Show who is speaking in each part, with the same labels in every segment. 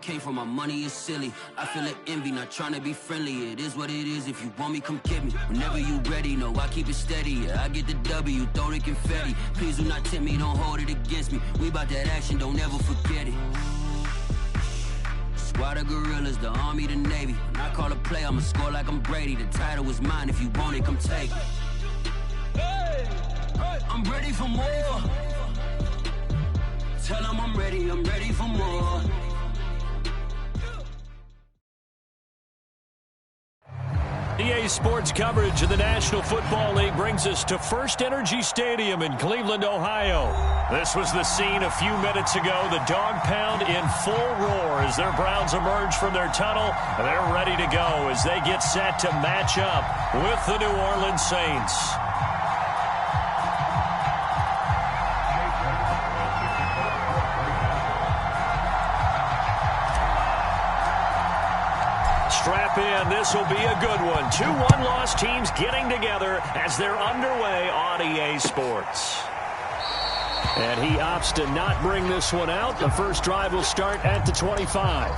Speaker 1: Came from my money is silly. I feel it envy, not trying to be friendly. It is what it is. If you want me, come get me. Whenever you ready, no, I keep it steady. Yeah, I get the W, throw the confetti. Please do not tempt me, don't hold it against me. We bout that action, don't ever forget it. Squad of gorillas, the army, the navy. When I call a play, I'ma score like I'm Brady. The title is mine, if you want it, come take it. I'm ready for more. Tell them I'm ready for more.
Speaker 2: EA Sports coverage of the National Football League brings us to First Energy Stadium in Cleveland, Ohio. This was the scene a few minutes ago. The dog pound in full roar as their Browns emerge from their tunnel. They're ready to go as they get set to match up with the New Orleans Saints. Strap in. This will be a good one. 2 one-loss teams getting together as they're underway on EA Sports. And he opts to not bring this one out. The first drive will start at the 25.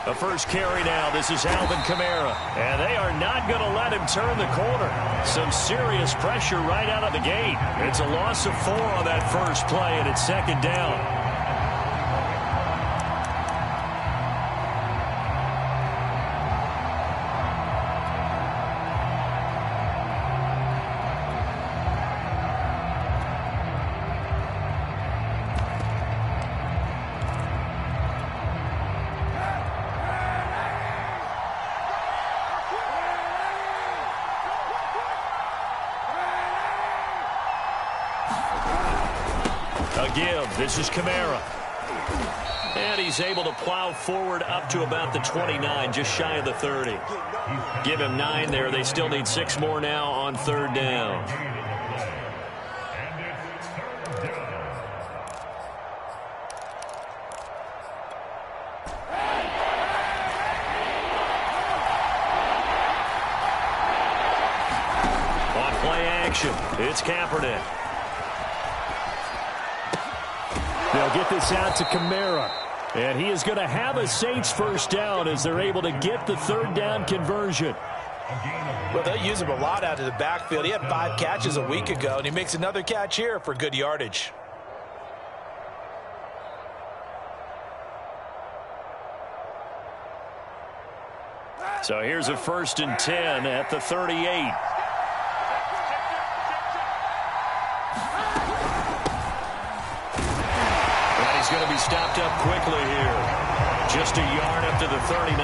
Speaker 2: The first carry now. This is Alvin Kamara. And they are not going to let him turn the corner. Some serious pressure right out of the gate. It's a loss of 4 on that first play, and it's second down. Give. This is Kamara. And he's able to plow forward up to about the 29, just shy of the 30. Give him 9 there. They still need 6 more now on third down. On play action, it's Kaepernick. They'll get this out to Kamara. And he is going to have a Saints first down as they're able to get the third down conversion.
Speaker 3: Well, they'll use him a lot out of the backfield. He had 5 catches a week ago, and he makes another catch here for good yardage.
Speaker 2: So here's a 1st and 10 at the 38. Going to be stopped up quickly here. Just a yard up to the 39.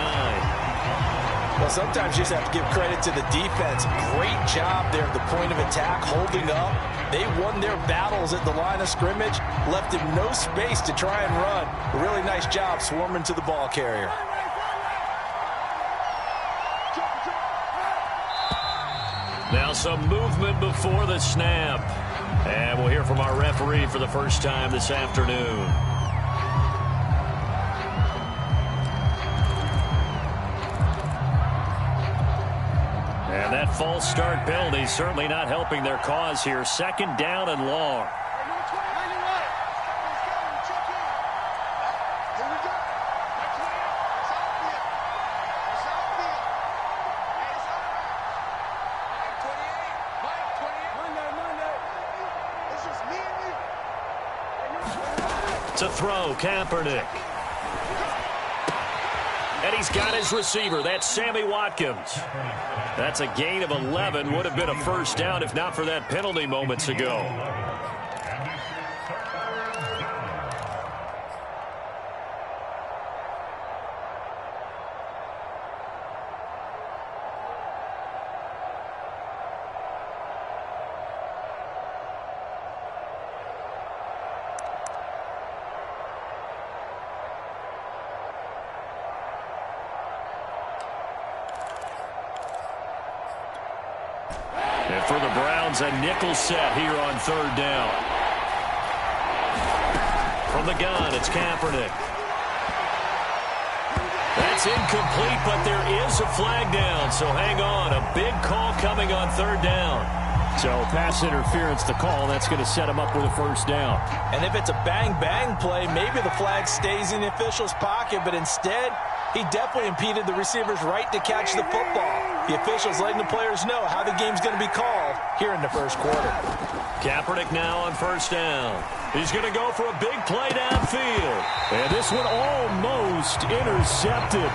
Speaker 3: Well, sometimes you just have to give credit to the defense. Great job there at the point of attack, holding up. They won their battles at the line of scrimmage, left him no space to try and run. A really nice job swarming to the ball carrier.
Speaker 2: Now some movement before the snap. And we'll hear from our referee for the first time this afternoon. And that false start penalty certainly not helping their cause here. 2nd down and long. To throw, Kaepernick. And he's got his receiver. That's Sammy Watkins. That's a gain of 11. Would have been a first down if not for that penalty moments ago. the Browns a nickel set here on 3rd down. From the gun, it's Kaepernick. That's incomplete, but there is a flag down, so hang on. A big call coming on 3rd down.
Speaker 4: So pass interference, the call, that's going to set him up with a 1st down.
Speaker 3: And if it's a bang-bang play, maybe the flag stays in the official's pocket, but instead, he definitely impeded the receiver's right to catch the football. The officials letting the players know how the game's going to be called here in the 1st quarter.
Speaker 2: Kaepernick now on 1st down. He's going to go for a big play downfield.
Speaker 4: And this one almost intercepted.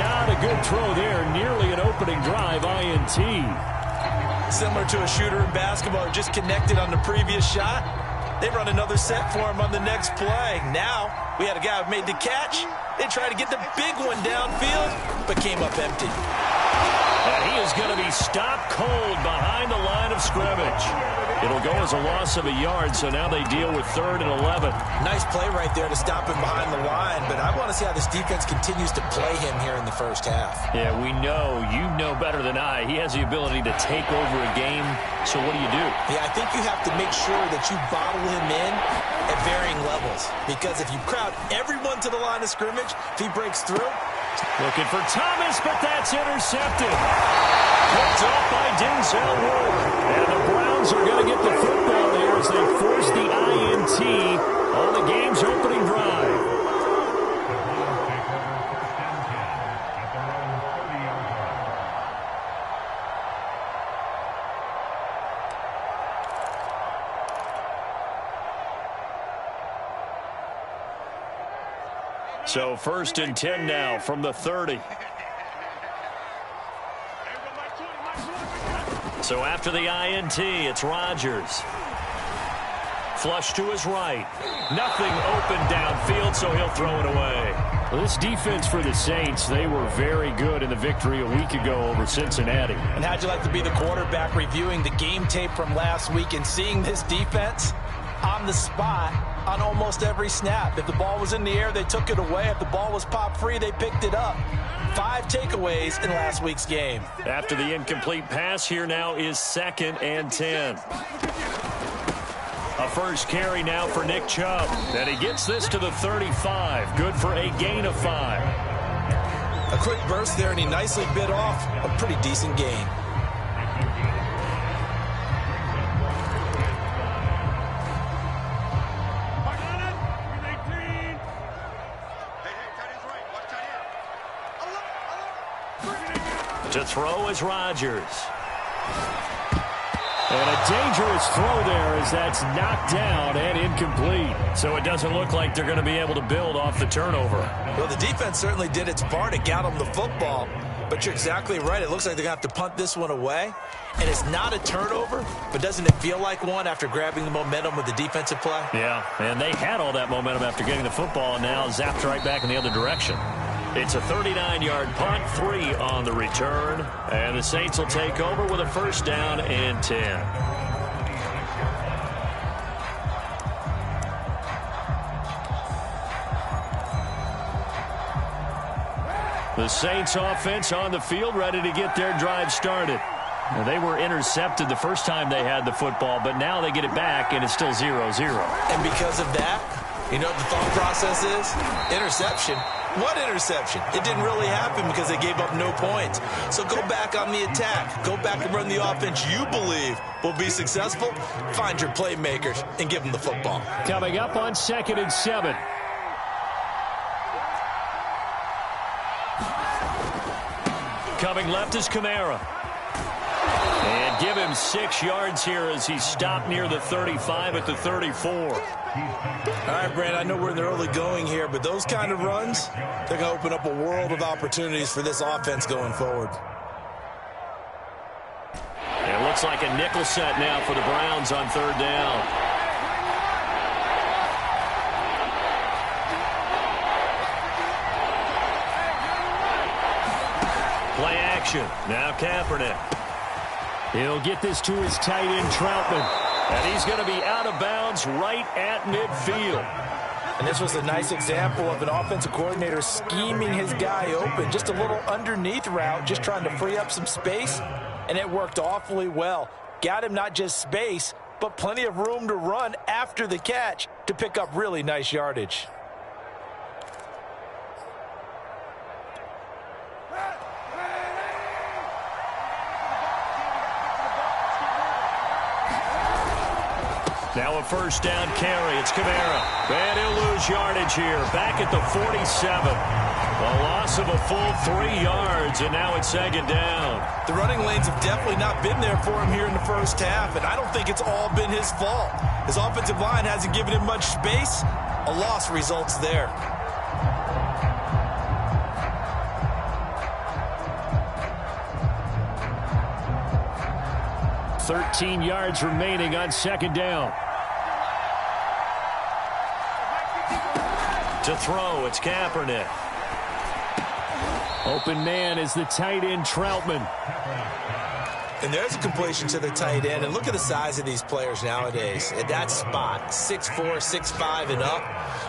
Speaker 4: Not a good throw there. Nearly an opening drive INT.
Speaker 3: Similar to a shooter in basketball who just connected on the previous shot. They run another set for him on the next play. Now, we had a guy who made the catch. They tried to get the big one downfield, but came up empty.
Speaker 2: And he is going to be stopped cold behind the line of scrimmage. It'll go as a loss of a yard, so now they deal with 3rd and 11.
Speaker 3: Nice play right there to stop him behind the line, but I want to see how this defense continues to play him here in the 1st half.
Speaker 2: Yeah, we know. You know better than I. He has the ability to take over a game, so what do you do?
Speaker 3: Yeah, I think you have to make sure that you bottle him in at varying levels, because if you crowd everyone to the line of scrimmage, if he breaks through.
Speaker 2: Looking for Thomas, but that's intercepted. Picked off by Denzel Ward. And the Browns are going to get the football here as they force the INT on the game's opening drive. So 1st and 10 now from the 30. So after the INT, it's Rodgers. Flush to his right. Nothing open downfield, so he'll throw it away.
Speaker 4: Well, this defense for the Saints, they were very good in the victory a week ago over Cincinnati.
Speaker 3: And how'd you like to be the quarterback reviewing the game tape from last week and seeing this defense on the spot on almost every snap? If the ball was in the air, they took it away. If the ball was popped free, they picked it up. 5 takeaways in last week's game.
Speaker 2: After the incomplete pass, here now is 2nd and 10. A first carry now for Nick Chubb. And he gets this to the 35. Good for a gain of 5.
Speaker 3: A quick burst there, and he nicely bit off a pretty decent gain.
Speaker 2: To throw is Rodgers.
Speaker 4: And a dangerous throw there as that's knocked down and incomplete.
Speaker 2: So it doesn't look like they're going to be able to build off the turnover.
Speaker 3: Well, the defense certainly did its part to get them the football. But you're exactly right. It looks like they're going to have to punt this one away. And it's not a turnover, but doesn't it feel like one after grabbing the momentum with the defensive play?
Speaker 2: Yeah, and they had all that momentum after getting the football, and now zapped right back in the other direction. It's a 39-yard punt, 3 on the return, and the Saints will take over with a 1st down and 10. The Saints offense on the field, ready to get their drive started. Now, they were intercepted the first time they had the football, but now they get it back, and it's still 0-0.
Speaker 3: And because of that, you know what the thought process is? Interception. What interception? It didn't really happen because they gave up no points. So go back on the attack. Go back and run the offense you believe will be successful. Find your playmakers and give them the football.
Speaker 4: Coming up on 2nd and 7.
Speaker 2: Coming left is Kamara. And give him 6 yards here as he's stopped near the 35 at the 34.
Speaker 3: All right, Brand, I know we're in the early going here, but those kind of runs, they're going to open up a world of opportunities for this offense going forward.
Speaker 2: It looks like a nickel set now for the Browns on 3rd down. Play action. Now Kaepernick.
Speaker 4: He'll get this to his tight end, Troutman.
Speaker 2: And he's going to be out of bounds right at midfield.
Speaker 3: And this was a nice example of an offensive coordinator scheming his guy open. Just a little underneath route, just trying to free up some space. And it worked awfully well. got him not just space, but plenty of room to run after the catch to pick up really nice yardage.
Speaker 2: Now a first down carry. It's Kamara. And he'll lose yardage here. Back at the 47. A loss of a full 3 yards, and now it's second down.
Speaker 3: The running lanes have definitely not been there for him here in the first half, and I don't think it's all been his fault. His offensive line hasn't given him much space. A loss results there.
Speaker 2: $13 yards remaining on second down. To throw, it's Kaepernick. Open man is the tight end, Troutman.
Speaker 3: And there's a completion to the tight end. And look at the size of these players nowadays. At that spot, 6'4", 6'5", and up.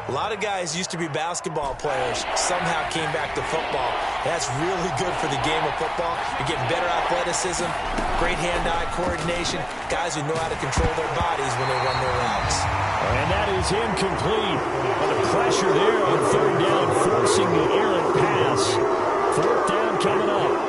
Speaker 3: A lot of guys used to be basketball players, somehow came back to football. That's really good for the game of football. You're getting better athleticism, great hand-eye coordination, guys who know how to control their bodies when they run their routes.
Speaker 2: And that is incomplete. The pressure there on third down, forcing the errant pass. Fourth down coming up.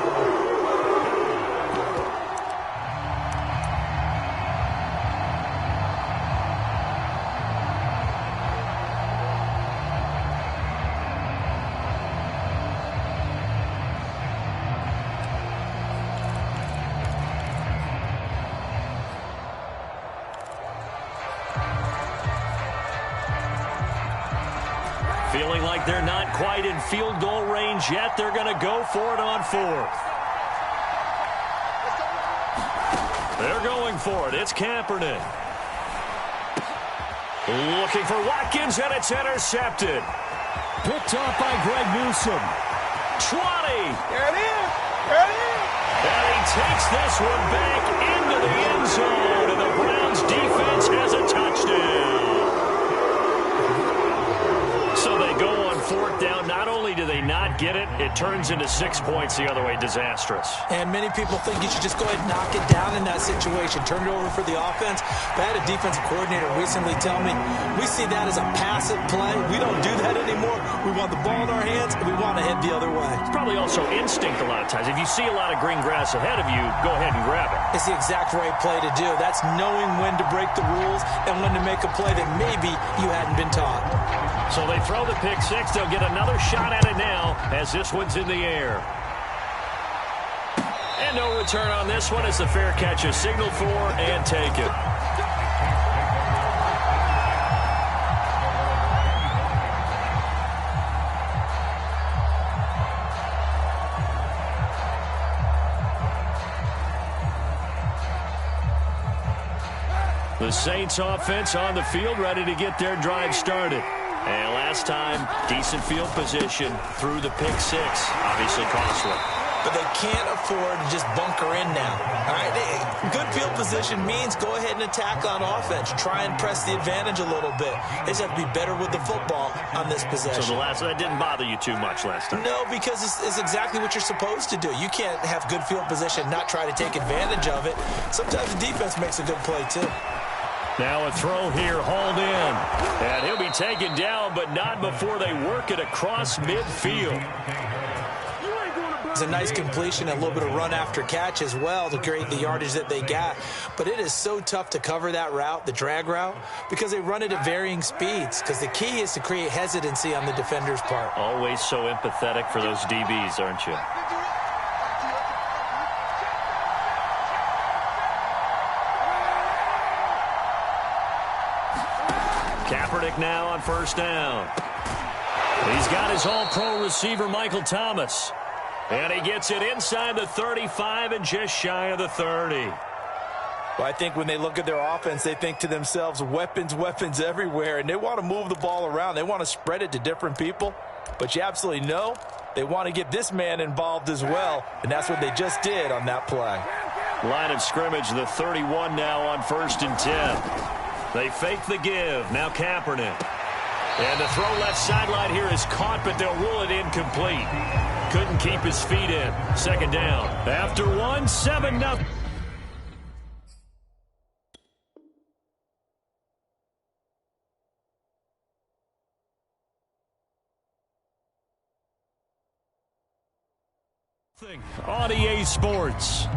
Speaker 2: Feeling like they're not quite in field goal range yet. They're going to go for it on fourth. They're going for it. It's Kaepernick. Looking for Watkins, and it's intercepted.
Speaker 4: Picked off by Greg Newsome.
Speaker 2: 20.
Speaker 3: There it is. There it is.
Speaker 2: And he takes this one back into the end zone, and the Browns defense has a touchdown. So they go on fourth down. Not only do they not get it, it turns into 6 points the other way. Disastrous.
Speaker 3: And many people think you should just go ahead and knock it down in that situation. Turn it over for the offense. But I had a defensive coordinator recently tell me, we see that as a passive play. We don't do that anymore. We want the ball in our hands, and we want to head the other way.
Speaker 2: It's probably also instinct a lot of times. If you see a lot of green grass ahead of you, go ahead and grab it.
Speaker 3: It's the exact right play to do. That's knowing when to break the rules and when to make a play that maybe you hadn't been taught.
Speaker 2: So they throw the pick six. They'll get another shot at it now as this one's in the air. And no return on this one as the fair catch is signaled for and taken. The Saints offense on the field ready to get their drive started. And last time, decent field position through the pick six. Obviously costly.
Speaker 3: But they can't afford to just bunker in now. All right, good field position means go ahead and attack on offense. Try and press the advantage a little bit. They just have to be better with the football on this possession.
Speaker 2: So that didn't bother you too much last time?
Speaker 3: No, because it's exactly what you're supposed to do. You can't have good field position, not try to take advantage of it. Sometimes the defense makes a good play, too.
Speaker 2: Now a throw here, hauled in. And he'll be taken down, but not before they work it across midfield.
Speaker 3: It's a nice completion, a little bit of run after catch as well to create the yardage that they got. But it is so tough to cover that route, the drag route, because they run it at varying speeds. Because the key is to create hesitancy on the defender's part.
Speaker 2: Always so empathetic for those DBs, aren't you? Kaepernick now on first down. He's got his all-pro receiver, Michael Thomas. And he gets it inside the 35 and just shy of the 30.
Speaker 3: Well, I think when they look at their offense, they think to themselves, weapons, weapons everywhere. And they want to move the ball around. They want to spread it to different people. But you absolutely know they want to get this man involved as well. And that's what they just did on that play.
Speaker 2: Line of scrimmage, the 31 now on 1st and 10. They fake the give. Now Kaepernick. And the throw left sideline here is caught, but they'll rule it incomplete. Couldn't keep his feet in. Second down. After 1, 7-0. On EA Sports.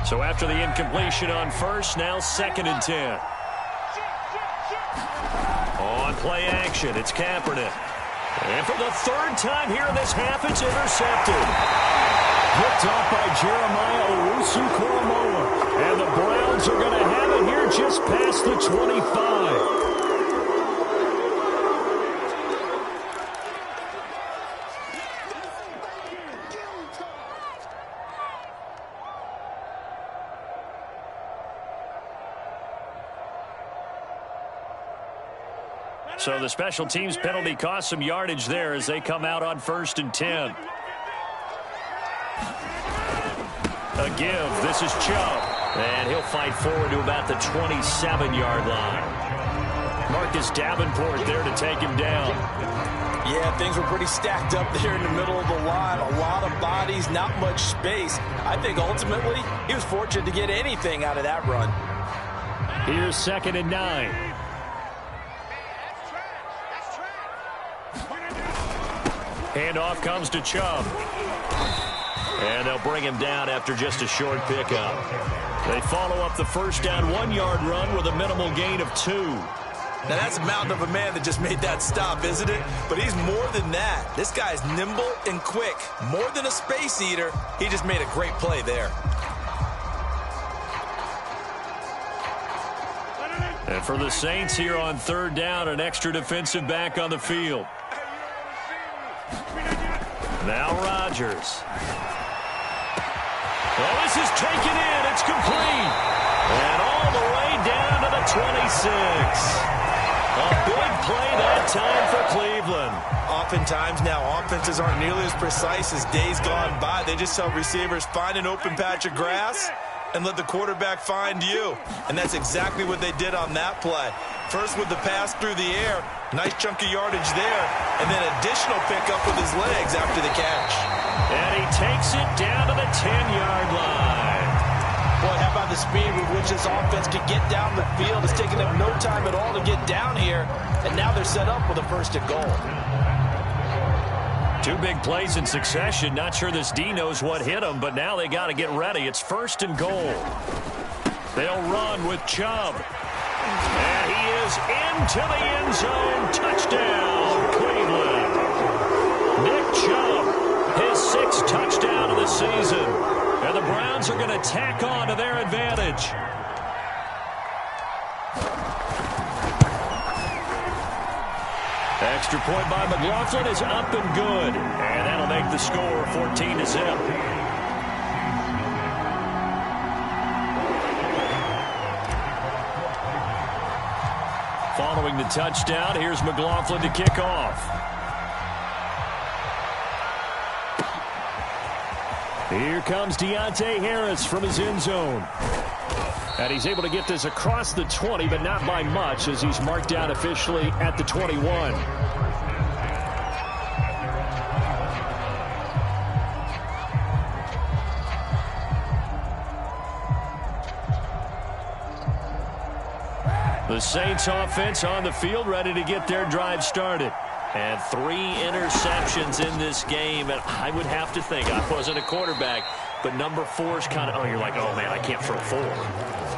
Speaker 2: So after the incompletion on first, now 2nd and 10. On play action, it's Kaepernick. And for the 3rd time here in this half, it's intercepted. Picked off by Jeremiah Owusu-Koramoah. And the Browns are going to have it here just past the 25. So the special teams penalty cost some yardage there as they come out on 1st and 10. A give. This is Chubb. And he'll fight forward to about the 27-yard line. Marcus Davenport there to take him down.
Speaker 3: Yeah, things were pretty stacked up there in the middle of the line. A lot of bodies, not much space. I think ultimately he was fortunate to get anything out of that run.
Speaker 2: Here's 2nd and 9. Handoff comes to Chubb. And they'll bring him down after just a short pickup. They follow up the 1st down 1-yard run with a minimal gain of 2.
Speaker 3: Now that's a mountain of a man that just made that stop, isn't it? But he's more than that. This guy's nimble and quick. More than a space eater. He just made a great play there.
Speaker 2: And for the Saints here on 3rd down, an extra defensive back on the field. Now Rodgers. Oh, this is taken in. It's complete. And all the way down to the 26. A big play that time for Cleveland.
Speaker 3: Oftentimes now offenses aren't nearly as precise as days gone by. They just tell receivers, find an open patch of grass and let the quarterback find you. And that's exactly what they did on that play. First with the pass through the air. Nice chunk of yardage there. And then additional pickup with his legs after the catch.
Speaker 2: And he takes it down to the 10-yard line.
Speaker 3: Boy, how about the speed with which this offense can get down the field? It's taken them no time at all to get down here. And now they're set up with a 1st and goal.
Speaker 2: 2 big plays in succession. Not sure this D knows what hit him, but now they got to get ready. It's 1st and goal. They'll run with Chubb. And he is into the end zone. Touchdown, Cleveland. Nick Chubb, his 6th touchdown of the season. And the Browns are going to tack on to their advantage. Extra point by McLaughlin is up and good. And that'll make the score 14-0. Following the touchdown, here's McLaughlin to kick off. Here comes Deontay Harris from his end zone. And he's able to get this across the 20, but not by much, as he's marked down officially at the 21. The Saints offense on the field, ready to get their drive started. And 3 interceptions in this game. And I would have to think, I wasn't a quarterback, but number 4 is kind of, oh, you're like, oh, man, I can't throw 4.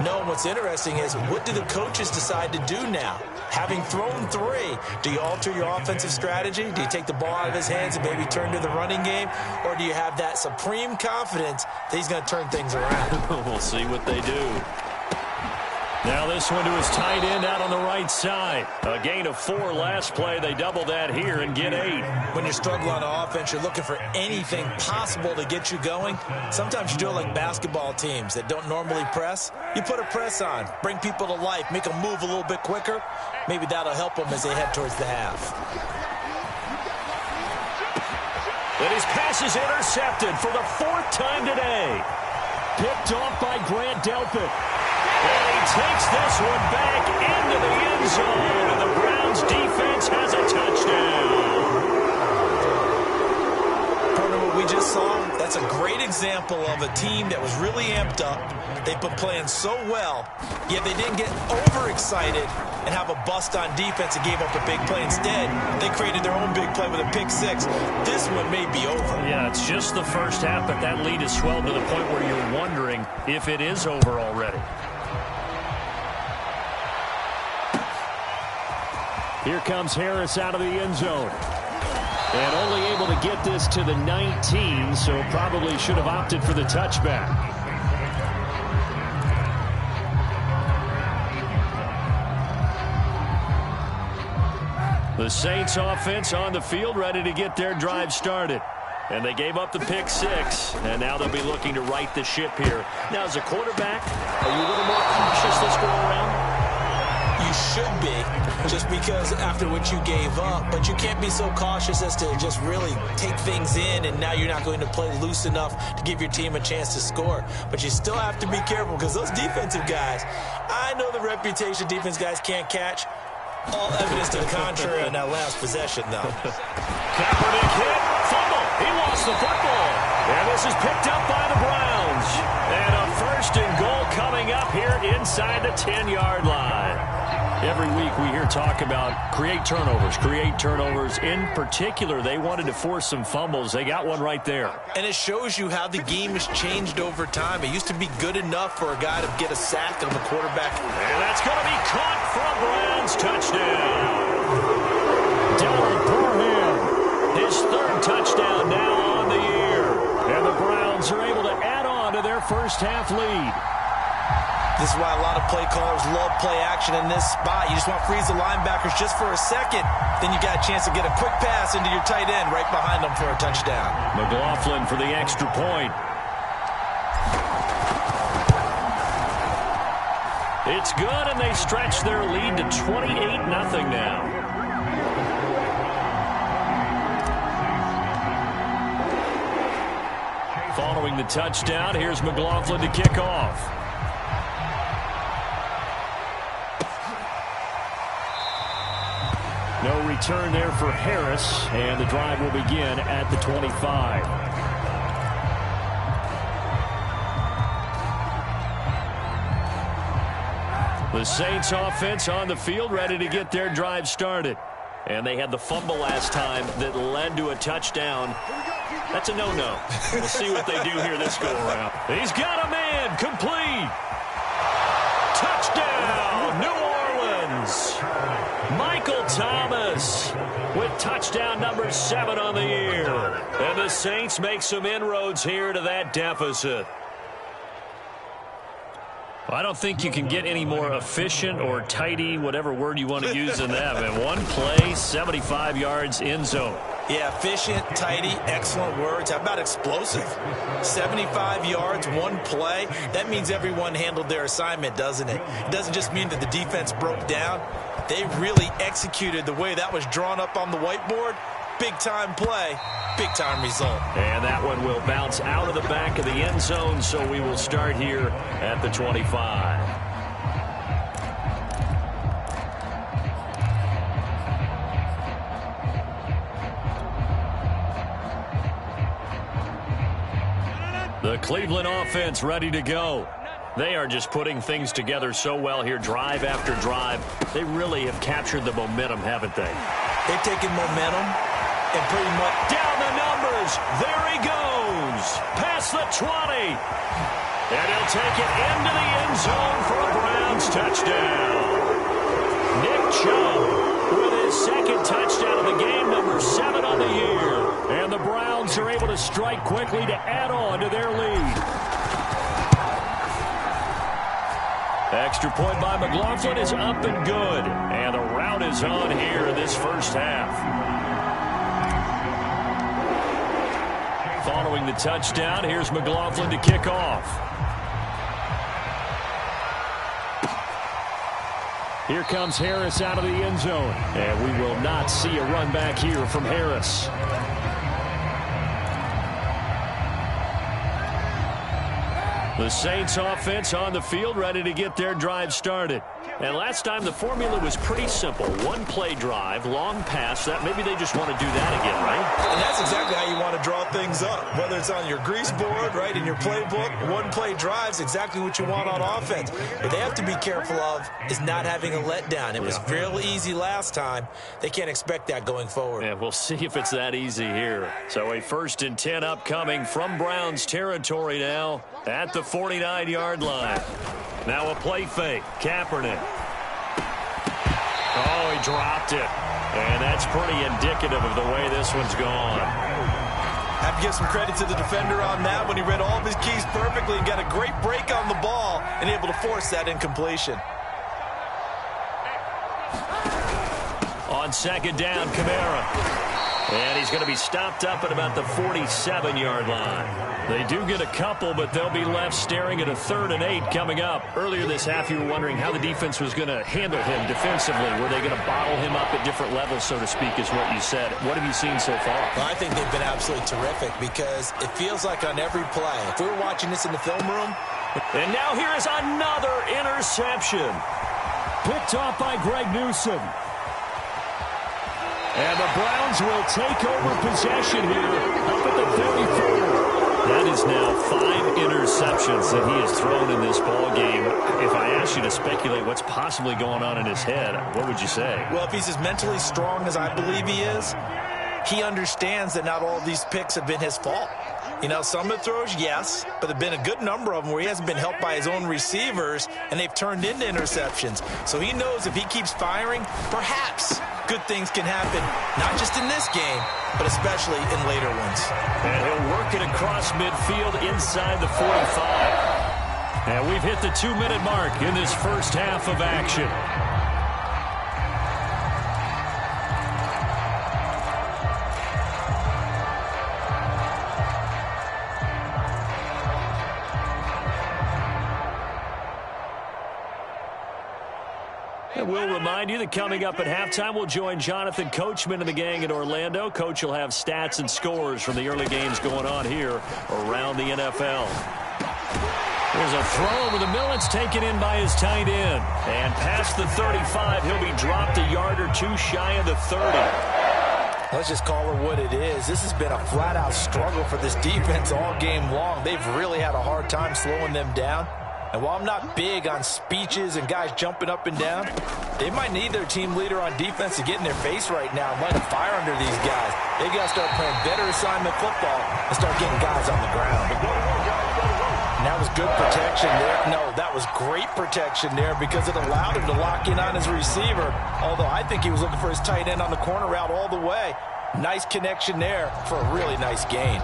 Speaker 3: No, what's interesting is, what do the coaches decide to do now? Having thrown 3, do you alter your offensive strategy? Do you take the ball out of his hands and maybe turn to the running game? Or do you have that supreme confidence that he's going to turn things around?
Speaker 2: We'll see what they do. Now this one to his tight end out on the right side. A gain of 4 last play. They double that here and get 8.
Speaker 3: When you're struggling on offense, you're looking for anything possible to get you going. Sometimes you do it like basketball teams that don't normally press. You put a press on, bring people to life, make them move a little bit quicker. Maybe that'll help them as they head towards the half.
Speaker 2: And his pass is intercepted for the 4th time today.
Speaker 4: Picked off by Grant Delpit.
Speaker 2: And he takes this one back into the end zone. And the Browns defense has a touchdown.
Speaker 3: What we just saw, that's a great example of a team that was really amped up. They've been playing so well, yet they didn't get overexcited and have a bust on defense and gave up a big play. Instead, they created their own big play with a pick six. This one may be over.
Speaker 2: Yeah, it's just the first half, but that lead has swelled to the point where you're wondering if it is over already.
Speaker 4: Here comes Harris out of the end zone. And only able to get this to the 19, so probably should have opted for the touchback. The Saints offense on the field, ready to get their drive started. And they gave up the pick six, and now they'll be looking to right the ship here. Now, as a quarterback, are you a little more cautious this go around?
Speaker 3: You should be, just because after what you gave up, but you can't be so cautious as to just really take things in, and now you're not going to play loose enough to give your team a chance to score. But you still have to be careful, because those defensive guys, I know the reputation defense guys can't catch. All evidence to the contrary on that last possession, though.
Speaker 2: Kaepernick hit, fumble. He lost the football. And this is picked up by the Browns. And a 1st and goal coming up here inside the 10-yard line. Every week we hear talk about create turnovers. In particular, they wanted to force some fumbles. They got one right there.
Speaker 3: And it shows you how the game has changed over time. It used to be good enough for a guy to get a sack of a quarterback.
Speaker 2: And that's going to be caught for a Browns touchdown. Dylan Parham, his 3rd touchdown now on the year. And the Browns are able to add on to their first half lead.
Speaker 3: This is why a lot of play callers love play action in this spot. You just want to freeze the linebackers just for a second. Then you got a chance to get a quick pass into your tight end right behind them for a touchdown.
Speaker 2: McLaughlin for the extra point. It's good, and they stretch their lead to 28-0 now. Following the touchdown, here's McLaughlin to kick off. No return there for Harris, and the drive will begin at the 25. The Saints offense on the field, ready to get their drive started. And they had the fumble last time that led to a touchdown. That's a no-no. We'll see what they do here this go-around. He's got a man, complete. Touchdown, New Orleans. Michael Thomas with touchdown number 7 on the year. And the Saints make some inroads here to that deficit. Well, I don't think you can get any more efficient or tidy, whatever word you want to use in that. And one play, 75 yards in zone.
Speaker 3: Yeah, efficient, tidy, excellent words. How about explosive? 75 yards, one play. That means everyone handled their assignment, doesn't it? It doesn't just mean that the defense broke down. They really executed the way that was drawn up on the whiteboard. Big-time play, big-time result.
Speaker 2: And that one will bounce out of the back of the end zone, so we will start here at the 25. The Cleveland offense ready to go. They are just putting things together so well here, drive after drive. They really have captured the momentum, haven't they?
Speaker 3: They've taken momentum and pretty much
Speaker 2: down the numbers. There he goes. Past the 20. And he'll take it into the end zone for a Browns touchdown. Nick Chubb with his 2nd touchdown of the game, number 7 on the year. And the Browns are able to strike quickly to add on to their lead. Extra point by McLaughlin is up and good. And the rout is on here in this first half. Following the touchdown, here's McLaughlin to kick off.
Speaker 4: Here comes Harris out of the end zone.
Speaker 2: And we will not see a run back here from Harris. The Saints offense on the field, ready to get their drive started. And last time the formula was pretty simple. One play drive, long pass. That maybe they just want to do that again, right?
Speaker 3: And that's exactly how you want to draw things up. Whether it's on your grease board, right, in your playbook, one play drives exactly what you want on offense. What they have to be careful of is not having a letdown. It was real easy last time. They can't expect that going forward.
Speaker 2: Yeah, we'll see if it's that easy here. So a 1st and 10 upcoming from Browns territory now at the 49-yard line. Now a play fake. Kaepernick. Oh, he dropped it. And that's pretty indicative of the way this one's gone.
Speaker 3: Have to give some credit to the defender on that when he read all of his keys perfectly and got a great break on the ball and able to force that incompletion.
Speaker 2: On 2nd down, Kamara. And he's going to be stopped up at about the 47-yard line. They do get a couple, but they'll be left staring at a 3rd and 8 coming up. Earlier this half, you were wondering how the defense was going to handle him defensively. Were they going to bottle him up at different levels, so to speak, is what you said. What have you seen so far?
Speaker 3: Well, I think they've been absolutely terrific because it feels like on every play, if we were watching this in the film room.
Speaker 2: And now here is another interception. Picked off by Greg Newsome. And the Browns will take over possession here up at the 34. That is now 5 interceptions that he has thrown in this ball game. If I asked you to speculate what's possibly going on in his head, what would you say?
Speaker 3: Well, if he's as mentally strong as I believe he is, he understands that not all of these picks have been his fault. You know, some of the throws, yes, but there have been a good number of them where he hasn't been helped by his own receivers, and they've turned into interceptions. So he knows if he keeps firing, perhaps good things can happen, not just in this game, but especially in later ones.
Speaker 2: And he'll work it across midfield inside the 45. And we've hit the 2-minute mark in this first half of action. And we'll remind you that coming up at halftime, we'll join Jonathan Coachman and the gang in Orlando. Coach will have stats and scores from the early games going on here around the NFL. There's a throw over the middle. It's taken in by his tight end. And past the 35, he'll be dropped a yard or two shy of the 30.
Speaker 3: Let's just call it what it is. This has been a flat-out struggle for this defense all game long. They've really had a hard time slowing them down. And while I'm not big on speeches and guys jumping up and down, they might need their team leader on defense to get in their face right now and light a fire under these guys. They got to start playing better assignment football and start getting guys on the ground. And that was good protection there. No, that was great protection there because it allowed him to lock in on his receiver, although I think he was looking for his tight end on the corner route all the way. Nice connection there for a really nice gain.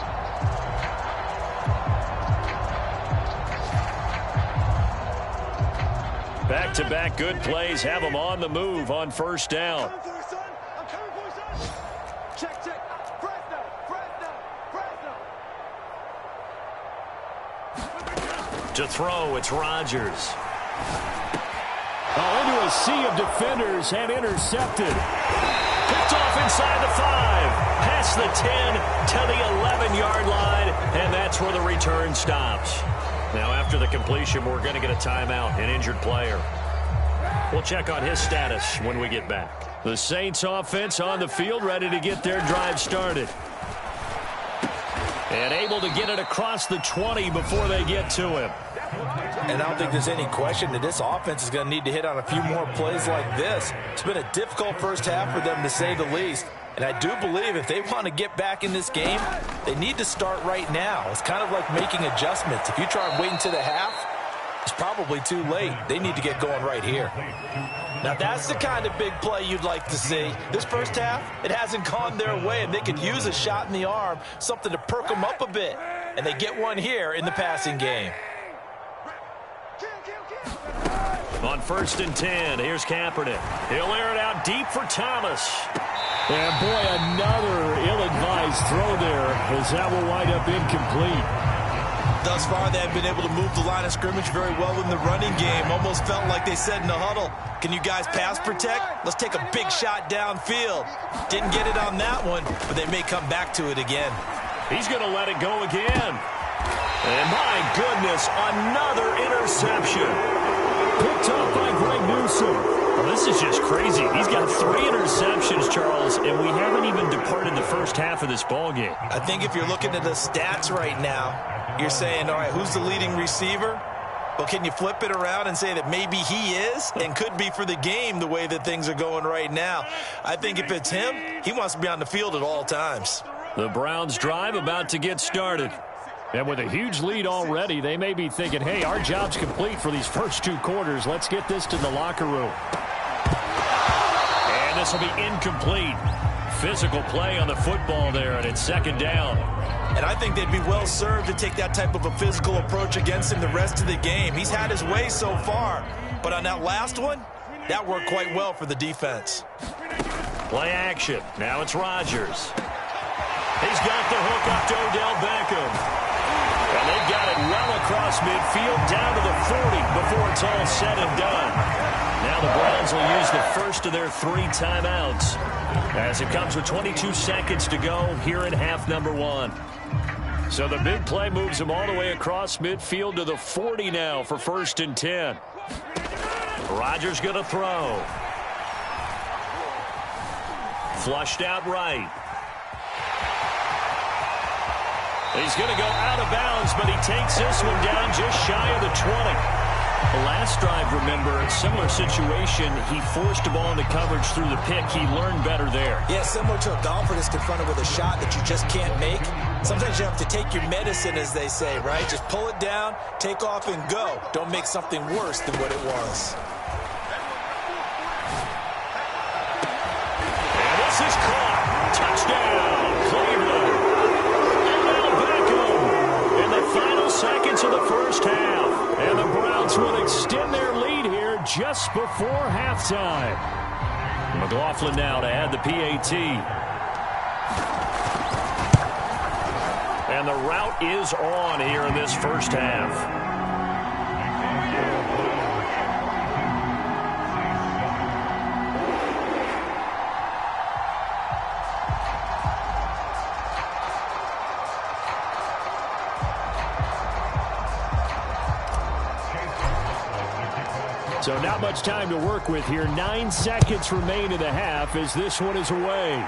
Speaker 2: Back-to-back good plays have them on the move on first down. To throw, it's Rodgers. Into a sea of defenders and intercepted. Picked off inside the 5. Past the 10 to the 11-yard line, and that's where the return stops. Now, after the completion, we're going to get a timeout, an injured player. We'll check on his status when we get back. The Saints offense on the field, ready to get their drive started. And able to get it across the 20 before they get to him.
Speaker 3: And I don't think there's any question that this offense is going to need to hit on a few more plays like this. It's been a difficult first half for them, to say the least. And I do believe if they want to get back in this game, they need to start right now. It's kind of like making adjustments. If you try and wait until the half, it's probably too late. They need to get going right here. Now, that's the kind of big play you'd like to see. This first half, it hasn't gone their way, and they could use a shot in the arm, something to perk them up a bit. And they get one here in the passing game.
Speaker 2: On 1st and 10, here's Kaepernick. He'll air it out deep for Thomas. And, boy, another ill-advised throw there, as that will wind up incomplete.
Speaker 3: Thus far, they have been able to move the line of scrimmage very well in the running game. Almost felt like they said in the huddle, can you guys pass protect? Let's take a big shot downfield. Didn't get it on that one, but they may come back to it again.
Speaker 2: He's going to let it go again. And my goodness, another interception. Picked up by Greg Newsom. Well, this is just crazy. He's got 3 interceptions, Charles, and we haven't even departed the first half of this ballgame.
Speaker 3: I think if you're looking at the stats right now, you're saying, all right, who's the leading receiver? Well, can you flip it around and say that maybe he is and could be for the game the way that things are going right now? I think if it's him, he wants to be on the field at all times.
Speaker 2: The Browns drive about to get started. And with a huge lead already, they may be thinking, hey, our job's complete for these first 2 quarters. Let's get this to the locker room. And this will be incomplete. Physical play on the football there, and it's 2nd down.
Speaker 3: And I think they'd be well served to take that type of a physical approach against him the rest of the game. He's had his way so far, but on that last one, that worked quite well for the defense.
Speaker 2: Play action. Now it's Rodgers. He's got the hook up to Odell Beckham. And they've got it well across midfield down to the 40 before it's all said and done. Now the Browns will use the first of their 3 timeouts as it comes with 22 seconds to go here in half number 1. So the big play moves them all the way across midfield to the 40 now for 1st and 10. Rodgers going to throw. Flushed out right. He's going to go out of bounds, but he takes this one down just shy of the 20. The last drive, remember, similar situation. He forced the ball into coverage through the pick. He learned better there.
Speaker 3: Yeah, similar to a golfer that's confronted with a shot that you just can't make. Sometimes you have to take your medicine, as they say, right? Just pull it down, take off, and go. Don't make something worse than what it was.
Speaker 2: And this is caught. Touchdown, Cleveland. Final seconds of the first half. And the Browns will extend their lead here just before halftime. McLaughlin now to add the PAT. And the route is on here in this first half. So not much time to work with here. 9 seconds remain in the half as this one is away.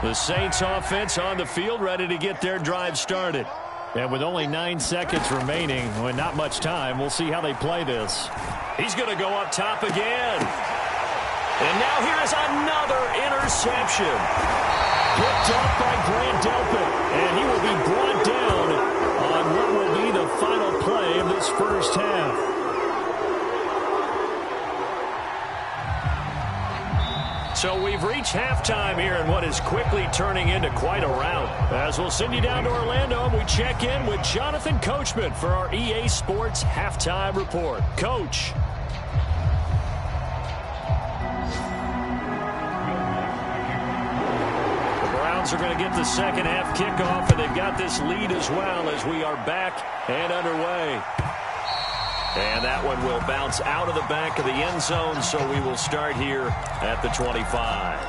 Speaker 2: The Saints offense on the field ready to get their drive started. And with only 9 seconds remaining, with not much time, we'll see how they play this. He's going to go up top again. And now here is another interception. Picked up by Grant Delpit. And he will be brought down on what will be the final play of this first half. So we've reached halftime here in what is quickly turning into quite a rout. As we'll send you down to Orlando, we check in with Jonathan Coachman for our EA Sports Halftime Report. Coach. Are going to get the second half kickoff, and they've got this lead as well as we are back and underway. And that one will bounce out of the back of the end zone, so we will start here at the 25.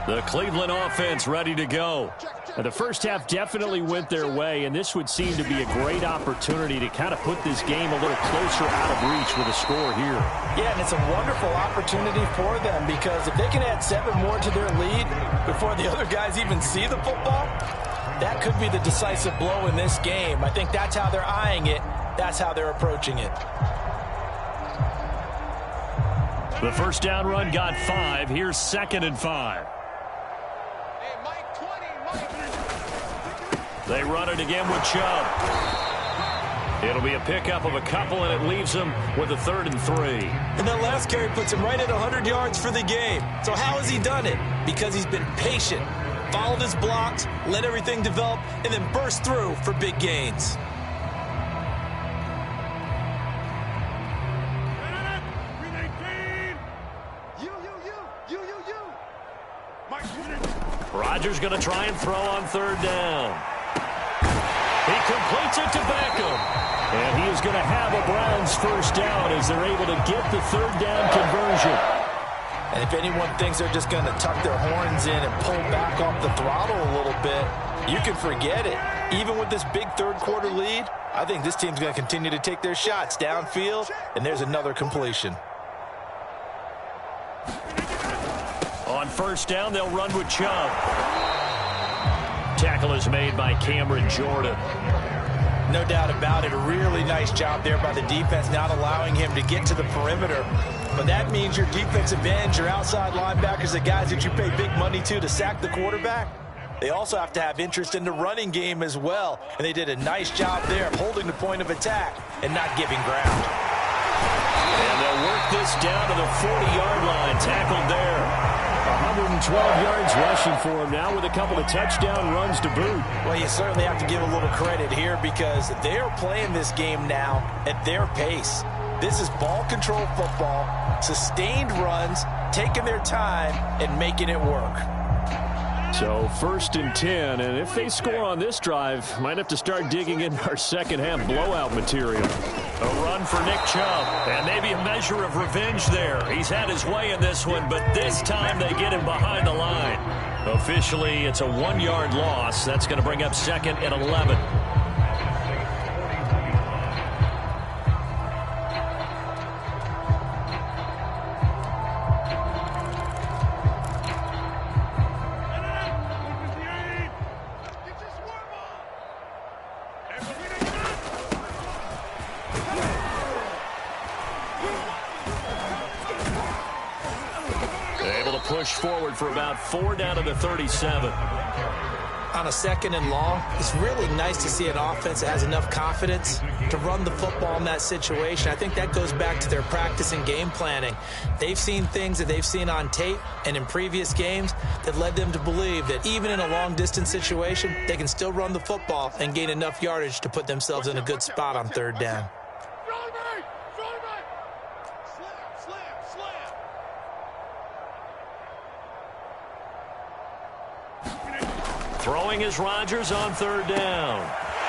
Speaker 2: The Cleveland offense ready to go. And the first half definitely went their way, and this would seem to be a great opportunity to kind of put this game a little closer out of reach with a score here.
Speaker 3: Yeah, and it's a wonderful opportunity for them because if they can add 7 more to their lead before the other guys even see the football, that could be the decisive blow in this game. I think that's how they're eyeing it. That's how they're approaching it.
Speaker 2: The first down run got 5. Here's 2nd and 5. They run it again with Chubb. It'll be a pickup of a couple, and it leaves them with a 3rd and 3.
Speaker 3: And that last carry puts him right at 100 yards for the game. So how has he done it? Because he's been patient, followed his blocks, let everything develop, and then burst through for big gains.
Speaker 2: Rodgers going to try and throw on third down. He completes it to Beckham. And he is going to have a Browns first down as they're able to get the third down conversion.
Speaker 3: And if anyone thinks they're just going to tuck their horns in and pull back off the throttle a little bit, you can forget it. Even with this big third-quarter lead, I think this team's going to continue to take their shots downfield, and there's another completion.
Speaker 2: On first down, they'll run with Chubb. Tackle is made by Cameron Jordan.
Speaker 3: No doubt about it. A really nice job there by the defense, not allowing him to get to the perimeter. But that means your defensive ends, your outside linebackers, the guys that you pay big money to sack the quarterback, they also have to have interest in the running game as well. And they did a nice job there of holding the point of attack and not giving ground.
Speaker 2: And they'll work this down to the 40-yard line. Tackled there. 112 yards rushing for him now with a couple of touchdown runs to boot.
Speaker 3: Well, you certainly have to give a little credit here because they're playing this game now at their pace. This is ball control football, sustained runs, taking their time and making it work.
Speaker 2: So 1st and 10, and if they score on this drive, might have to start digging in our second half blowout material. A run for Nick Chubb, and maybe a measure of revenge there. He's had his way in this one, but this time they get him behind the line. Officially, it's a 1-yard loss. That's going to bring up 2nd and 11. Push forward for about 4 down to the 37.
Speaker 3: On a 2nd and long, it's really nice to see an offense that has enough confidence to run the football in that situation. I think that goes back to their practice and game planning. They've seen things that they've seen on tape and in previous games that led them to believe that even in a long-distance situation, they can still run the football and gain enough yardage to put themselves in a good spot on third down.
Speaker 2: Throwing is Rodgers on third down.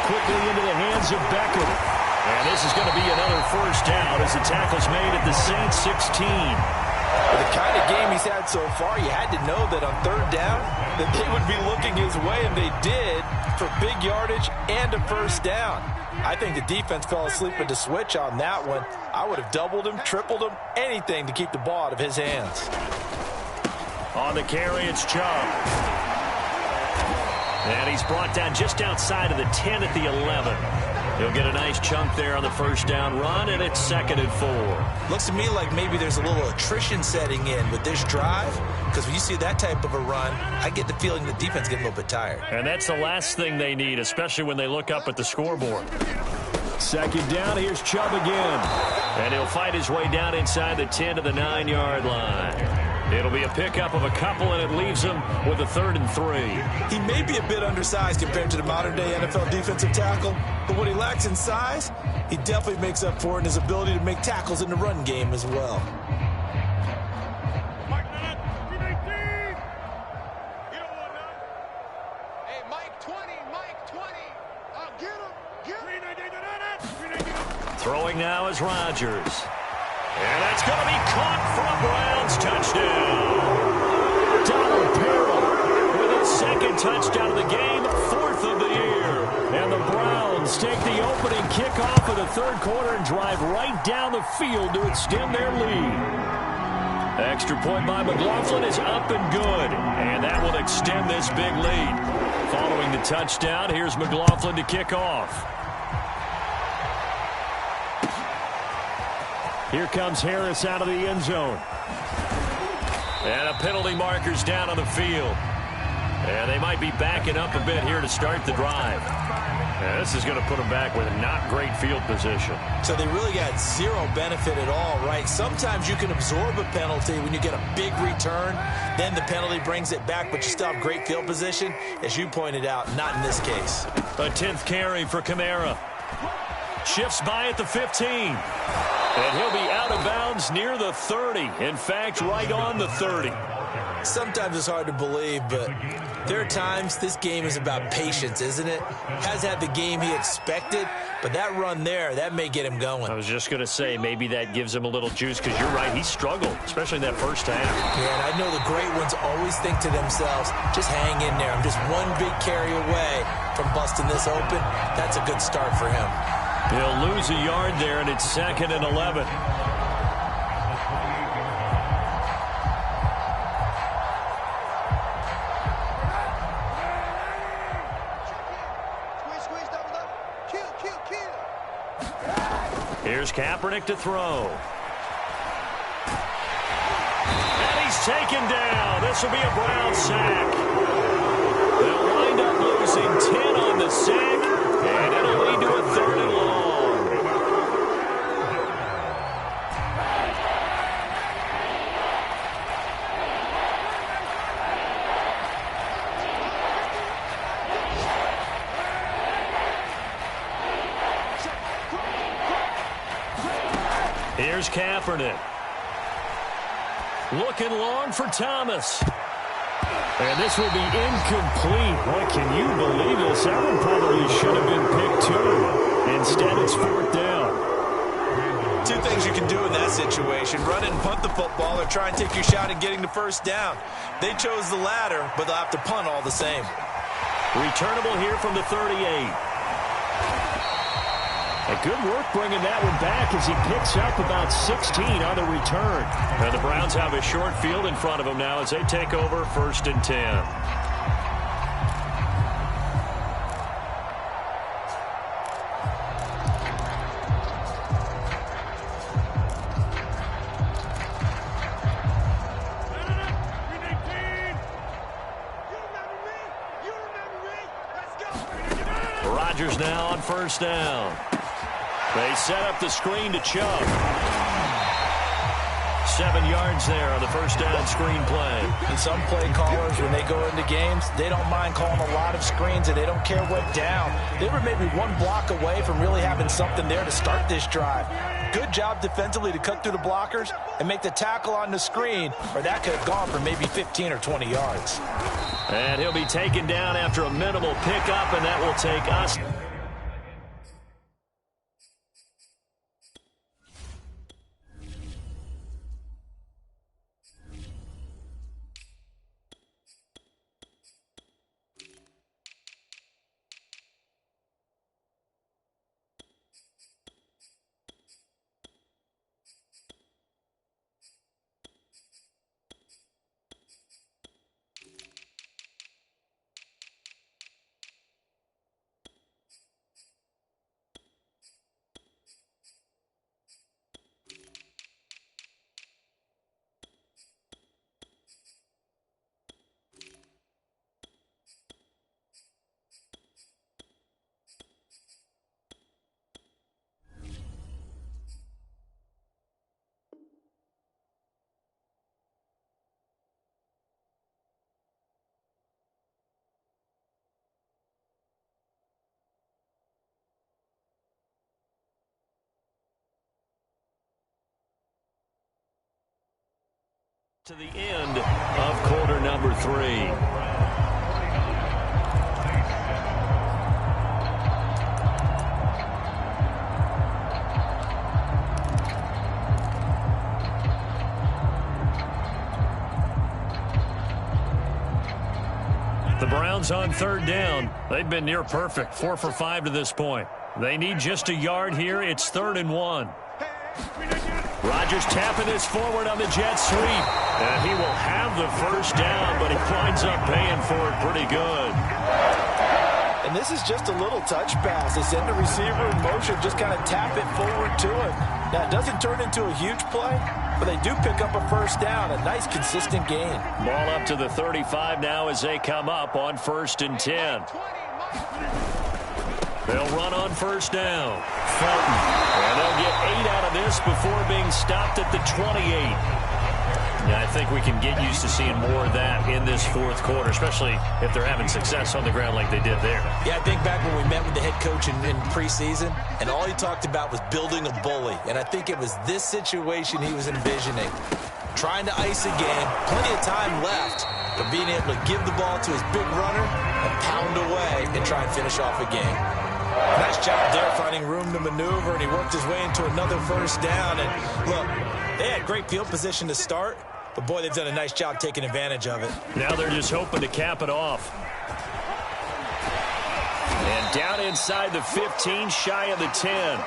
Speaker 2: Quickly into the hands of Beckham. And this is going to be another first down as the tackle's made at the Saints 16.
Speaker 3: With the kind of game he's had so far, you had to know that on third down that they would be looking his way, and they did, for big yardage and a first down. I think the defense fell asleep at the switch on that one. I would have doubled him, tripled him, anything to keep the ball out of his hands.
Speaker 2: On the carry, it's Chubb. And he's brought down just outside of the 10 at the 11. He'll get a nice chunk there on the first down run, and it's 2nd and 4.
Speaker 3: Looks to me like maybe there's a little attrition setting in with this drive, because when you see that type of a run, I get the feeling the defense getting a little bit tired.
Speaker 2: And that's the last thing they need, especially when they look up at the scoreboard. 2nd down, here's Chubb again. And he'll fight his way down inside the 10 to the 9-yard line. It'll be a pickup of a couple, and it leaves him with a 3rd and 3.
Speaker 3: He may be a bit undersized compared to the modern-day NFL defensive tackle, but what he lacks in size, he definitely makes up for it in his ability to make tackles in the run game as well.
Speaker 5: Hey, Mike 20, Mike 20. Get him.
Speaker 2: Throwing now is Rodgers. And that's going to be caught for a Browns touchdown. Donald Parrott with his 2nd touchdown of the game, 4th of the year. And the Browns take the opening kickoff of the 3rd quarter and drive right down the field to extend their lead. Extra point by McLaughlin is up and good. And that will extend this big lead. Following the touchdown, here's McLaughlin to kick off. Here comes Harris out of the end zone. And a penalty marker's down on the field. And they might be backing up a bit here to start the drive. And this is going to put them back with not great field position.
Speaker 3: So they really got zero benefit at all, right? Sometimes you can absorb a penalty when you get a big return. Then the penalty brings it back, but you still have great field position. As you pointed out, not in this case.
Speaker 2: A 10th carry for Kamara. Shifts by at the 15. And he'll be out of bounds near the 30. In fact, right on the 30.
Speaker 3: Sometimes it's hard to believe, but there are times this game is about patience, isn't it? Has had the game he expected, but that run there, that may get him going.
Speaker 4: I was just going to say, maybe that gives him a little juice, because you're right, he struggled, especially in that first half.
Speaker 3: Yeah, and I know the great ones always think to themselves, just hang in there. I'm just one big carry away from busting this open. That's a good start for him.
Speaker 4: He'll lose a yard there, and it's 2nd and 11. Here's Kaepernick to throw. And he's taken down. This will be a Brown sack. They'll wind up losing 10 on the sack, and it'll lead to a 3rd and long. Here's Kaepernick. Looking long for Thomas. And this will be incomplete. Boy, can you believe this? That one probably should have been picked too. Instead, it's 4th down.
Speaker 3: Two things you can do in that situation: run and punt the football, or try and take your shot at getting the first down. They chose the latter, but they'll have to punt all the same.
Speaker 4: Returnable here from the 38. A good work bringing that one back as he picks up about 16 on the return. And the Browns have a short field in front of them now as they take over 1st and 10. Rodgers now on 1st down. They set up the screen to Chubb. 7 yards there on the 1st down screen play.
Speaker 3: And some play callers, when they go into games, they don't mind calling a lot of screens, and they don't care what down. They were maybe one block away from really having something there to start this drive. Good job defensively to cut through the blockers and make the tackle on the screen, or that could have gone for maybe 15 or 20 yards.
Speaker 4: And he'll be taken down after a minimal pickup, and that will take us to the end of quarter number 3. The Browns on 3rd down. They've been near perfect, 4 for 5 to this point. They need just a yard here. It's 3rd and 1. Rodgers tapping this forward on the jet sweep. And he will have the 1st down, but he winds up paying for it pretty good.
Speaker 3: And this is just a little touch pass. They send the receiver in motion, just kind of tap it forward to him. Now, it doesn't turn into a huge play, but they do pick up a 1st down. A nice, consistent gain.
Speaker 4: Ball up to the 35 now as they come up on 1st and 10. They'll run on 1st down. Felton. And they'll get 8 out of this before being stopped at the 28. Yeah, I think we can get used to seeing more of that in this 4th quarter, especially if they're having success on the ground like they did there.
Speaker 3: Yeah, I think back when we met with the head coach in preseason, and all he talked about was building a bully. And I think it was this situation he was envisioning. trying to ice a game, plenty of time left, but being able to give the ball to his big runner and pound away and try and finish off a game. Nice job there finding room to maneuver, and he worked his way into another first down. And look, they had great field position to start, but boy, they've done a nice job taking advantage of it.
Speaker 4: Now they're just hoping to cap it off. And down inside the 15, shy of the 10.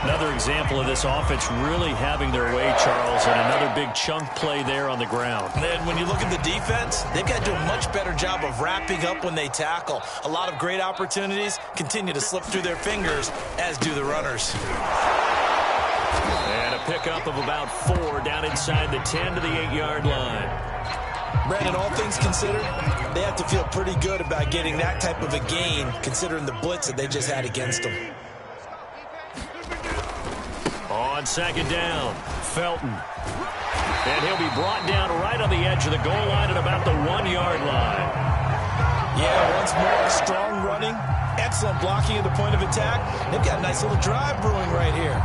Speaker 4: Another example of this offense really having their way, Charles, and another big chunk play there on the ground.
Speaker 3: And then when you look at the defense, they've got to do a much better job of wrapping up when they tackle. A lot of great opportunities continue to slip through their fingers, as do the runners.
Speaker 4: And a pickup of about 4 down inside the 10 to the 8-yard line.
Speaker 3: Brandon, all things considered, they have to feel pretty good about getting that type of a gain, considering the blitz that they just had against them.
Speaker 4: On second down, Felton. And he'll be brought down right on the edge of the goal line at about the 1-yard line.
Speaker 3: Yeah, once more, strong running, excellent blocking at the point of attack. They've got a nice little drive brewing right here.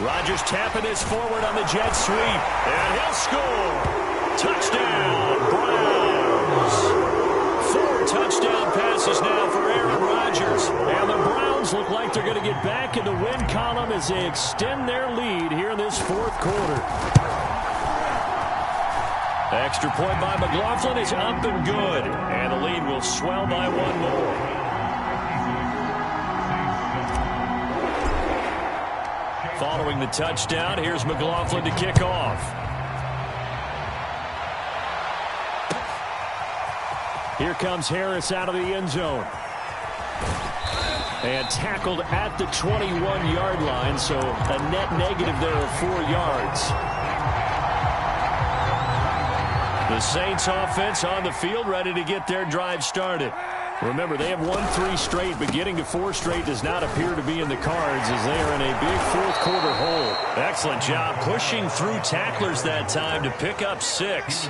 Speaker 4: Rodgers tapping this forward on the jet sweep, and he'll score. Touchdown, Browns. 4 touchdown passes now for Aaron Rodgers. And the Browns look like they're going to get back in the win column as they extend their lead here in this 4th quarter. Extra point by McLaughlin is up and good, and the lead will swell by 1 more. Following the touchdown, here's McLaughlin to kick off. Here comes Harris out of the end zone. And tackled at the 21-yard line, so a net negative there of 4 yards. The Saints offense on the field, ready to get their drive started. Remember, they have won 3 straight, but getting to 4 straight does not appear to be in the cards as they are in a big 4th quarter hole. Excellent job pushing through tacklers that time to pick up 6.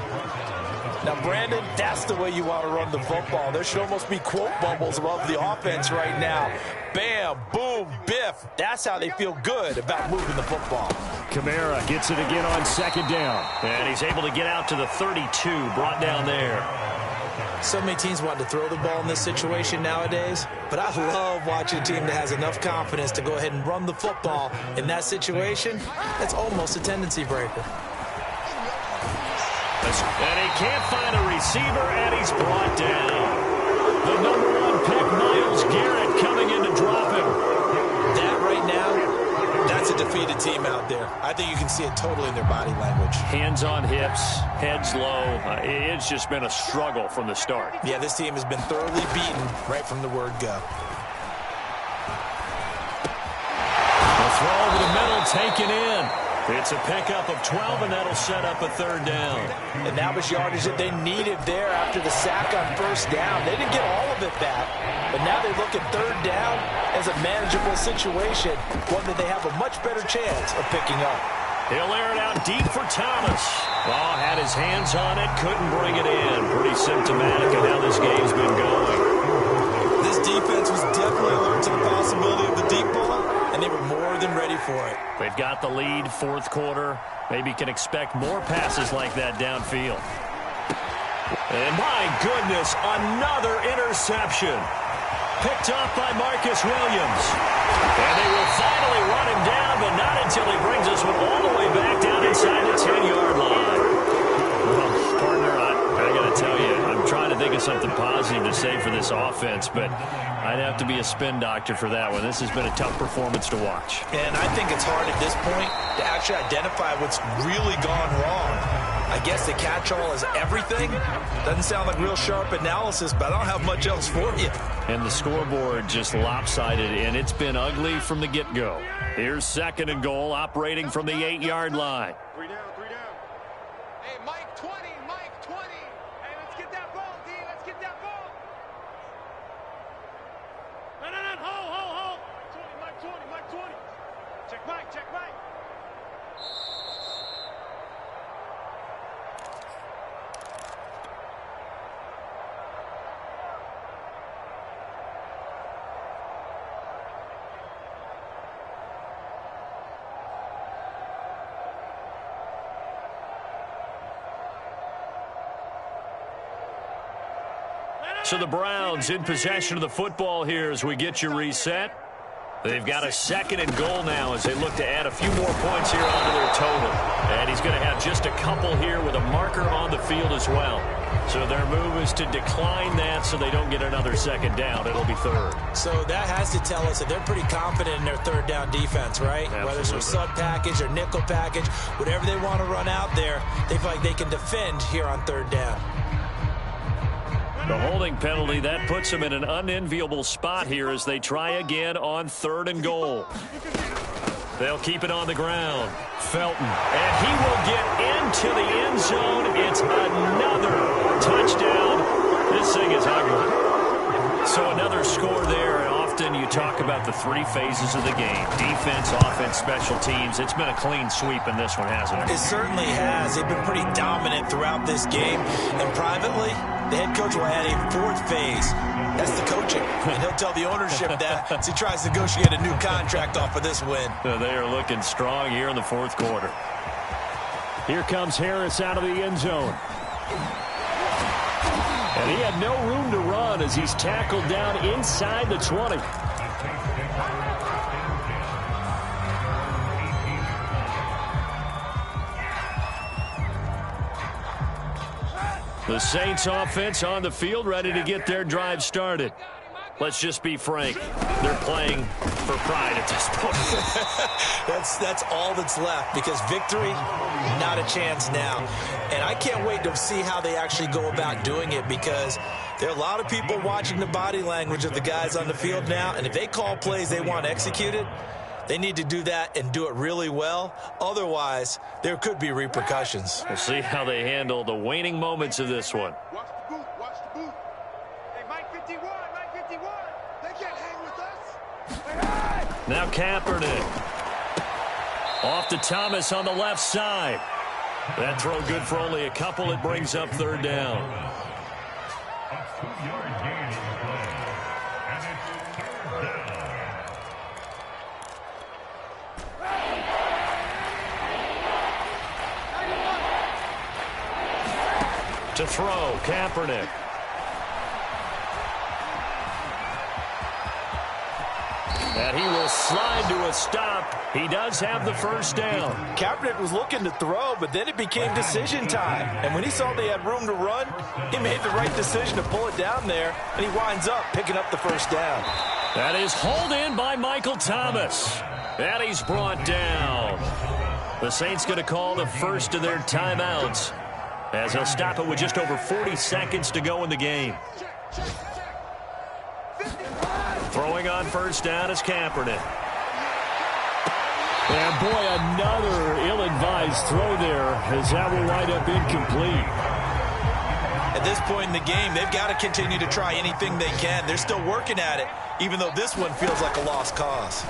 Speaker 3: Now, Brandon, that's the way you want to run the football. There should almost be quote bubbles above the offense right now. Bam, boom, biff. That's how they feel good about moving the football.
Speaker 4: Kamara gets it again on second down. And he's able to get out to the 32, brought down there.
Speaker 3: So many teams want to throw the ball in this situation nowadays, but I love watching a team that has enough confidence to go ahead and run the football. In that situation, that's almost a tendency breaker.
Speaker 4: And he can't find a receiver, and he's brought down. The #1 pick, Myles Garrett, coming in to drop him.
Speaker 3: That right now, that's a defeated team out there. I think you can see it totally in their body language.
Speaker 4: Hands on hips, heads low. It's just been a struggle from the start.
Speaker 3: Yeah, this team has been thoroughly beaten right from the word go.
Speaker 4: The throw over the middle, taken in. It's a pickup of 12, and that'll set up a 3rd down.
Speaker 3: And that was yardage that they needed there after the sack on 1st down. They didn't get all of it back, but now they look at 3rd down as a manageable situation, one that they have a much better chance of picking up.
Speaker 4: He'll air it out deep for Thomas. Oh, had his hands on it, couldn't bring it in. Pretty symptomatic of how this game's been going.
Speaker 3: This defense was definitely alert to the possibility of the deep ball, and they were more than ready for it.
Speaker 4: They've got the lead, 4th quarter. Maybe can expect more passes like that downfield. And my goodness, another interception. Picked off by Marcus Williams. And they will finally run him down, but not until he brings us all the way back down inside the 10-yard line. Well, partner, I got to tell you, I'm trying to think of something positive to say for this offense, but I'd have to be a spin doctor for that one. This has been a tough performance to watch.
Speaker 3: And I think it's hard at this point to actually identify what's really gone wrong. I guess the catch-all is everything. Doesn't sound like real sharp analysis, but I don't have much else for you.
Speaker 4: And the scoreboard just lopsided, and it's been ugly from the get-go. Here's 2nd and goal, operating from the 8-yard line.
Speaker 5: 3 down, 3 down. Hey, Mike 20, Mike 20. And it's
Speaker 2: So the Browns in possession of the football here as we get you reset. They've got a 2nd and goal now as they look to add a few more points here onto their total. And he's going to have just a couple here with a marker on the field as well. So their move is to decline that so they don't get another 2nd down. It'll be 3rd.
Speaker 3: So that has to tell us that they're pretty confident in their 3rd down defense, right?
Speaker 2: Absolutely.
Speaker 3: Whether it's a sub package or nickel package, whatever they want to run out there, they feel like they can defend here on 3rd down.
Speaker 2: The holding penalty, that puts them in an unenviable spot here as they try again on 3rd and goal. They'll keep it on the ground. Felton. And he will get into the end zone. It's another touchdown. This thing is ugly. So another score there. And often you talk about the 3 phases of the game. Defense, offense, special teams. It's been a clean sweep in this one, hasn't it?
Speaker 3: It certainly has. They've been pretty dominant throughout this game. And privately, the head coach will add a 4th phase. That's the coaching. And he'll tell the ownership that as he tries to negotiate a new contract off of this win.
Speaker 2: So they are looking strong here in the 4th quarter. Here comes Harris out of the end zone. And he had no room to run as he's tackled down inside the 20. The Saints offense on the field, ready to get their drive started. Let's just be frank. They're playing for pride at this point.
Speaker 3: That's all that's left, because victory, not a chance now. And I can't wait to see how they actually go about doing it, because there are a lot of people watching the body language of the guys on the field now, and if they call plays they want executed, they need to do that and do it really well. Otherwise, there could be repercussions.
Speaker 2: We'll see how they handle the waning moments of this one.
Speaker 5: Watch the boot, watch the boot. Hey, Mike 51, Mike 51. They can't hang with us. Hey!
Speaker 2: Now Kaepernick. Off to Thomas on the left side. That throw good for only a couple. It brings up 3rd down. To throw, Kaepernick. And he will slide to a stop. He does have the 1st down.
Speaker 3: Kaepernick was looking to throw, but then it became decision time. And when he saw they had room to run, he made the right decision to pull it down there, and he winds up picking up the 1st down.
Speaker 2: That is hauled in by Michael Thomas. And he's brought down. The Saints going to call the first of their timeouts, as they'll stop it with just over 40 seconds to go in the game. Throwing on 1st down is Kaepernick. And boy, another ill-advised throw there, as that will wind up incomplete.
Speaker 3: At this point in the game, they've got to continue to try anything they can. They're still working at it, even though this one feels like a lost cause.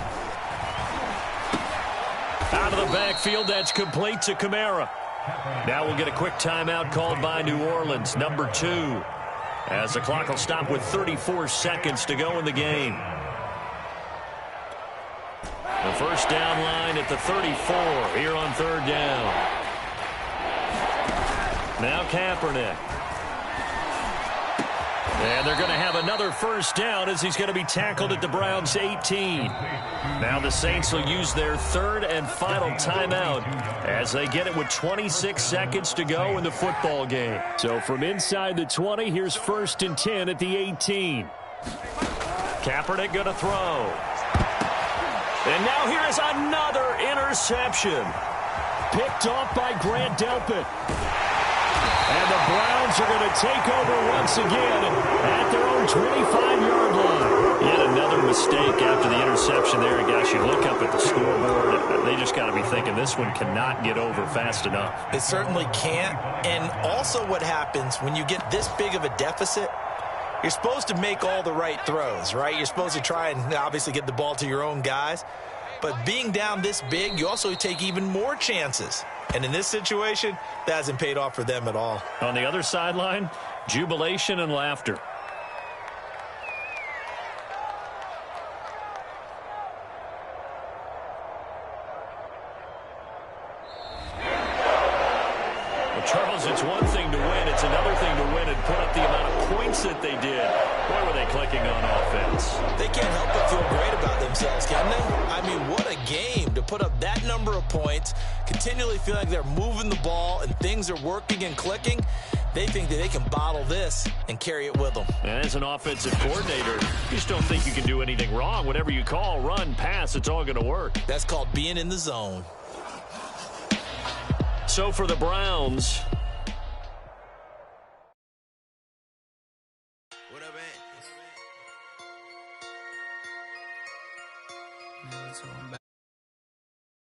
Speaker 2: Out of the backfield, that's complete to Kamara. Now we'll get a quick timeout called by New Orleans, number 2, as the clock will stop with 34 seconds to go in the game. The 1st down line at the 34 here on 3rd down. Now Kaepernick. And they're going to have another 1st down as he's going to be tackled at the Browns' 18. Now the Saints will use their 3rd and final timeout as they get it with 26 seconds to go in the football game. So from inside the 20, here's 1st and 10 at the 18. Kaepernick going to throw. And now here is another interception. Picked off by Grant Delpit. And the Browns are going to take over once again at their own 25-yard line. Yet another mistake after the interception there. And guys, you look up at the scoreboard, they just got to be thinking this one cannot get over fast enough.
Speaker 3: It certainly can't. And also what happens when you get this big of a deficit, you're supposed to make all the right throws, right? You're supposed to try and obviously get the ball to your own guys. But being down this big, you also take even more chances. And in this situation, that hasn't paid off for them at all.
Speaker 2: On the other sideline, jubilation and laughter. The Charles, it's one thing to win. It's another thing to win and put up the amount of points that they did. Boy, were they clicking on offense.
Speaker 3: They can't help but feel great about themselves, can they? I mean, what a game to put up that number of points, continually feel like they're moving the ball and things are working and clicking. They think that they can bottle this and carry it with them.
Speaker 2: And as an offensive coordinator, you just don't think you can do anything wrong. Whatever you call, run, pass, it's all going to work.
Speaker 3: That's called being in the zone.
Speaker 2: So for the Browns,
Speaker 1: What up, man?